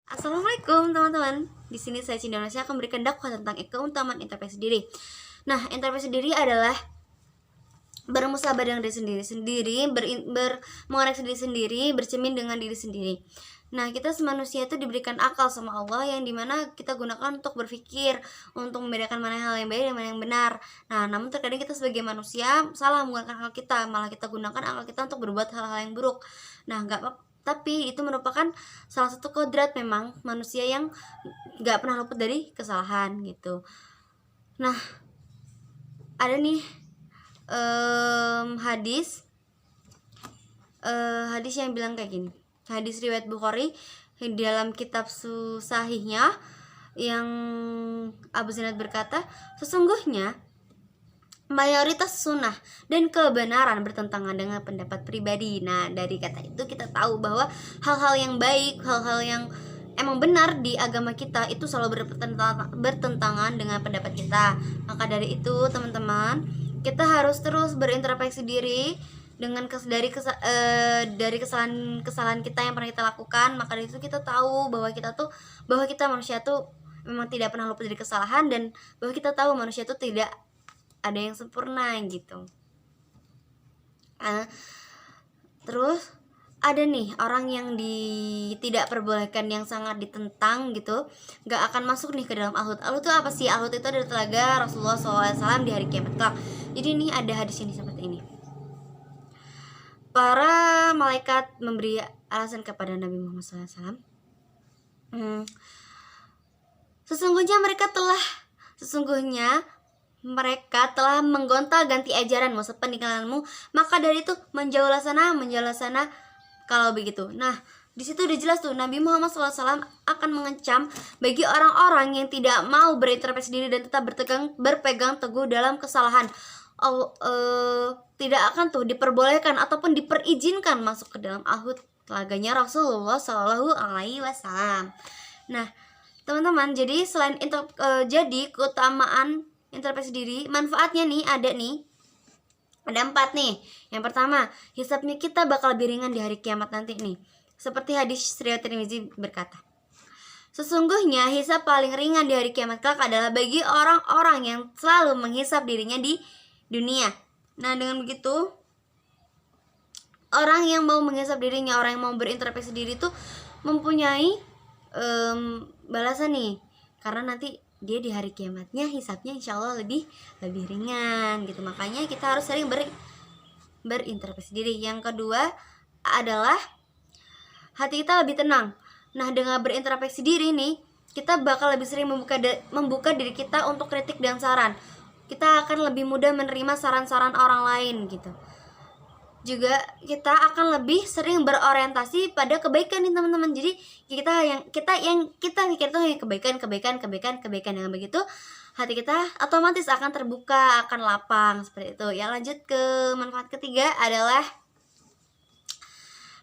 Assalamualaikum teman-teman. Di sini saya Cindy Indonesia akan memberikan dakwah tentang keutamaan introspeksi diri. Nah, introspeksi diri adalah bermusabah dengan diri sendiri, mengoreksi diri sendiri, bercermin dengan diri sendiri. Nah, kita manusia itu diberikan akal sama Allah yang dimana kita gunakan untuk berpikir, untuk membedakan mana hal yang baik dan mana yang benar. Nah, namun terkadang kita sebagai manusia salah menggunakan akal kita, malah kita gunakan akal kita untuk berbuat hal-hal yang buruk. Nah, nggak apa, tapi itu merupakan salah satu kodrat memang manusia yang nggak pernah luput dari kesalahan gitu. Nah, ada nih hadis yang bilang kayak gini. Hadis riwayat Bukhari di dalam kitab sahihnya yang Abu Zinad berkata, sesungguhnya mayoritas sunnah dan kebenaran bertentangan dengan pendapat pribadi. Nah, dari kata itu kita tahu bahwa hal-hal yang baik, hal-hal yang emang benar di agama kita itu selalu bertentangan dengan pendapat kita. Maka dari itu teman-teman, kita harus terus berintrospeksi diri dengan dari kesalahan kita yang pernah kita lakukan. Maka dari itu kita tahu bahwa kita manusia tuh memang tidak pernah luput dari kesalahan, dan bahwa kita tahu manusia itu tidak ada yang sempurna gitu. Terus ada nih orang yang tidak perbolehkan, yang sangat ditentang gitu, gak akan masuk nih ke dalam Ahud. Ahud itu apa sih? Ahud itu adalah telaga Rasulullah SAW di hari kiamat kelak. Jadi nih ada hadis ini seperti ini. Para malaikat memberi alasan kepada Nabi Muhammad SAW. Sesungguhnya mereka telah menggonta-ganti ajaranmu sepeninggalanmu, maka dari itu menjauhlah sana kalau begitu. Nah, di situ udah jelas tuh Nabi Muhammad SAW akan mengecam bagi orang-orang yang tidak mau berintrospeksi diri dan tetap berpegang teguh dalam kesalahan. Tidak akan tuh diperbolehkan ataupun diperizinkan masuk ke dalam Ahud, telaganya Rasulullah SAW. Nah, teman-teman, jadi selain jadi keutamaan introspeksi diri, manfaatnya nih ada 4 nih. Yang pertama, hisabnya kita bakal lebih ringan di hari kiamat nanti nih. Seperti hadis riwayat Tirmizi berkata, sesungguhnya hisab paling ringan di hari kiamat kelak adalah bagi orang-orang yang selalu menghisab dirinya di dunia. Nah, dengan begitu orang yang mau menghisab dirinya, orang yang mau berintrospeksi diri itu mempunyai balasan nih, karena nanti dia di hari kiamatnya hisabnya insya Allah lebih ringan gitu. Makanya kita harus sering berintrospeksi diri. Yang kedua adalah hati kita lebih tenang. Nah, dengan berintrospeksi diri nih, kita bakal lebih sering membuka diri kita untuk kritik dan saran. Kita akan lebih mudah menerima saran-saran orang lain gitu. Juga kita akan lebih sering berorientasi pada kebaikan nih teman-teman. Jadi kita pikir tuh kebaikan. Dengan begitu hati kita otomatis akan terbuka, akan lapang seperti itu. Ya, lanjut ke manfaat ketiga adalah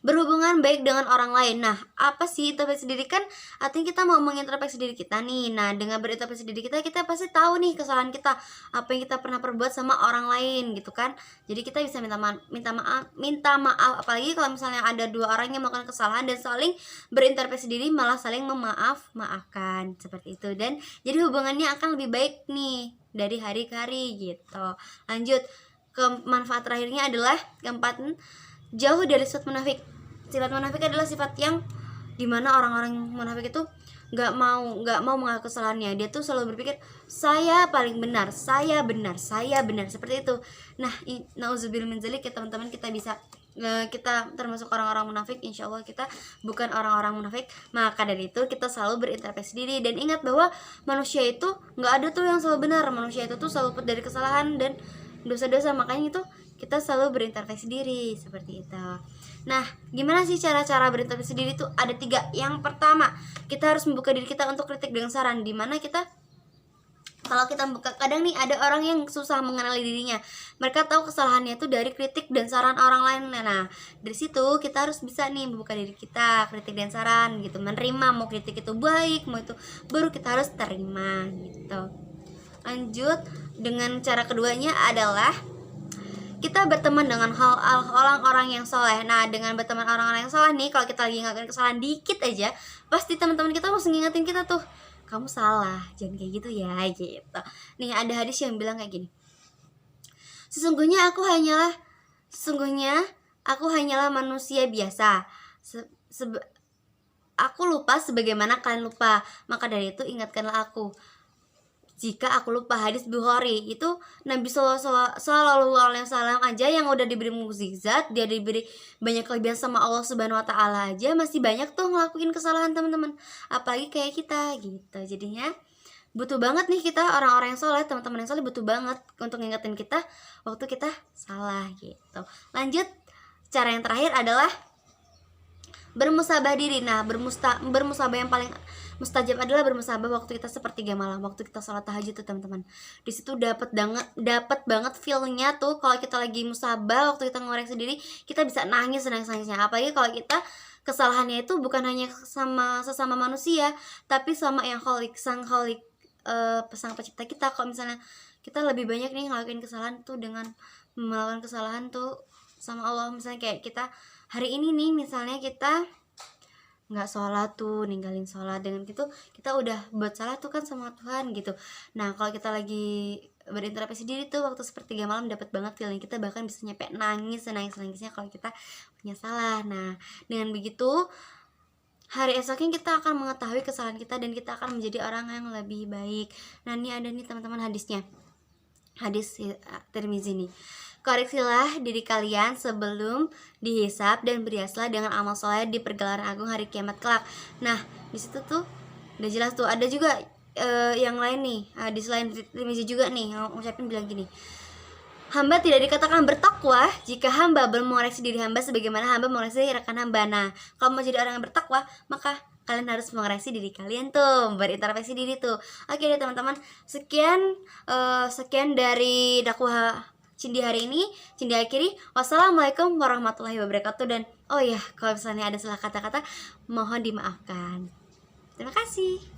berhubungan baik dengan orang lain. Nah, apa sih introspeksi diri? Kan artinya kita mau mengintrospeksi diri kita nih. Nah, dengan berintrospeksi diri kita pasti tahu nih kesalahan kita, apa yang kita pernah perbuat sama orang lain gitu kan. Jadi kita bisa minta maaf. Apalagi kalau misalnya ada 2 orang yang melakukan kesalahan dan saling berintrospeksi diri, malah saling maafkan seperti itu. Dan jadi hubungannya akan lebih baik nih dari hari ke hari gitu. Lanjut ke manfaat terakhirnya adalah keempat, jauh dari sifat munafik. Sifat munafik adalah sifat yang dimana orang-orang munafik itu nggak mau mengaku kesalahannya. Dia tuh selalu berpikir saya paling benar, saya benar seperti itu. Nah, nauzubillah min dzalik ya teman-teman. Kita termasuk orang-orang munafik. Insya Allah kita bukan orang-orang munafik. Maka dari itu kita selalu berintrospeksi diri dan ingat bahwa manusia itu nggak ada tuh yang selalu benar. Manusia itu tuh selalu luput dari kesalahan dan dosa-dosa. Makanya itu kita selalu berintrospeksi diri seperti itu. Nah, gimana sih cara-cara berintrospeksi diri itu? Ada 3. Yang pertama, kita harus membuka diri kita untuk kritik dan saran. Dimana kalau kita buka, kadang nih ada orang yang susah mengenali dirinya. Mereka tahu kesalahannya itu dari kritik dan saran orang lain. Nah, dari situ kita harus bisa nih membuka diri kita, kritik dan saran gitu. Menerima, mau kritik itu baik, mau itu buruk, kita harus terima gitu. Lanjut dengan cara keduanya adalah kita berteman dengan orang-orang yang soleh. Nah, dengan berteman orang-orang yang soleh nih, kalau kita lagi ngelakuin kesalahan dikit aja, pasti teman-teman kita harus ngingetin kita tuh, kamu salah, jangan kayak gitu ya, gitu. Nih, ada hadis yang bilang kayak gini, sesungguhnya aku hanyalah manusia biasa. Aku lupa sebagaimana kalian lupa, maka dari itu ingatkanlah aku jika aku lupa. Hadis Bukhari. Itu Nabi Shallallahu Alaihi Wasallam aja yang udah diberi mukjizat, dia diberi banyak kelebihan sama Allah Subhanahu Wa Taala aja masih banyak tuh ngelakuin kesalahan teman-teman, apalagi kayak kita gitu. Jadinya butuh banget nih kita orang-orang yang soleh, teman-teman yang soleh butuh banget untuk ngingetin kita waktu kita salah gitu. Lanjut, cara yang terakhir adalah bermusabah diri. Nah, bermusabah yang paling mustajab adalah bermusabah waktu kita sepertiga malam, waktu kita sholat tahajud tuh teman-teman. Di situ dapat banget feelnya tuh kalau kita lagi musabah, waktu kita ngoreksi diri, kita bisa nangis senang-senangnya. Apalagi kalau kita kesalahannya itu bukan hanya sama sesama manusia, tapi sama yang sang kholik, sang pencipta kita. Kalau misalnya kita lebih banyak nih ngelakuin kesalahan tuh, dengan melakukan kesalahan tuh sama Allah, misalnya kayak kita hari ini nih, misalnya kita nggak sholat tuh, ninggalin sholat, dengan gitu kita udah buat salah tuh kan sama Tuhan gitu. Nah, kalau kita lagi berintrospeksi diri tuh waktu sepertiga malam, dapat banget feeling kita, bahkan bisa nyampe nangis senangis-nangisnya kalau kita punya salah. Nah, dengan begitu hari esoknya kita akan mengetahui kesalahan kita dan kita akan menjadi orang yang lebih baik. Nah, ini ada nih teman-teman hadisnya, hadis Tirmizi nih. Koreksilah diri kalian sebelum dihisab dan beriaslah dengan amal soleh di pergelaran agung hari kiamat kelak. Nah, di situ tuh udah jelas tuh. Ada juga yang lain nih, di selain Tirmizi juga nih yang ngucapin bilang gini, hamba tidak dikatakan bertakwa jika hamba belum mengoreksi diri hamba sebagaimana hamba mengoreksi rekan hamba. Nah, kalau mau jadi orang yang bertakwa, maka kalian harus mengoreksi diri kalian tuh, berintrospeksi diri tuh. Oke deh teman-teman, sekian dari dakwah Cindy hari ini. Cindy akhiri, wassalamualaikum warahmatullahi wabarakatuh. Dan oh ya, kalau misalnya ada salah kata-kata, mohon dimaafkan. Terima kasih.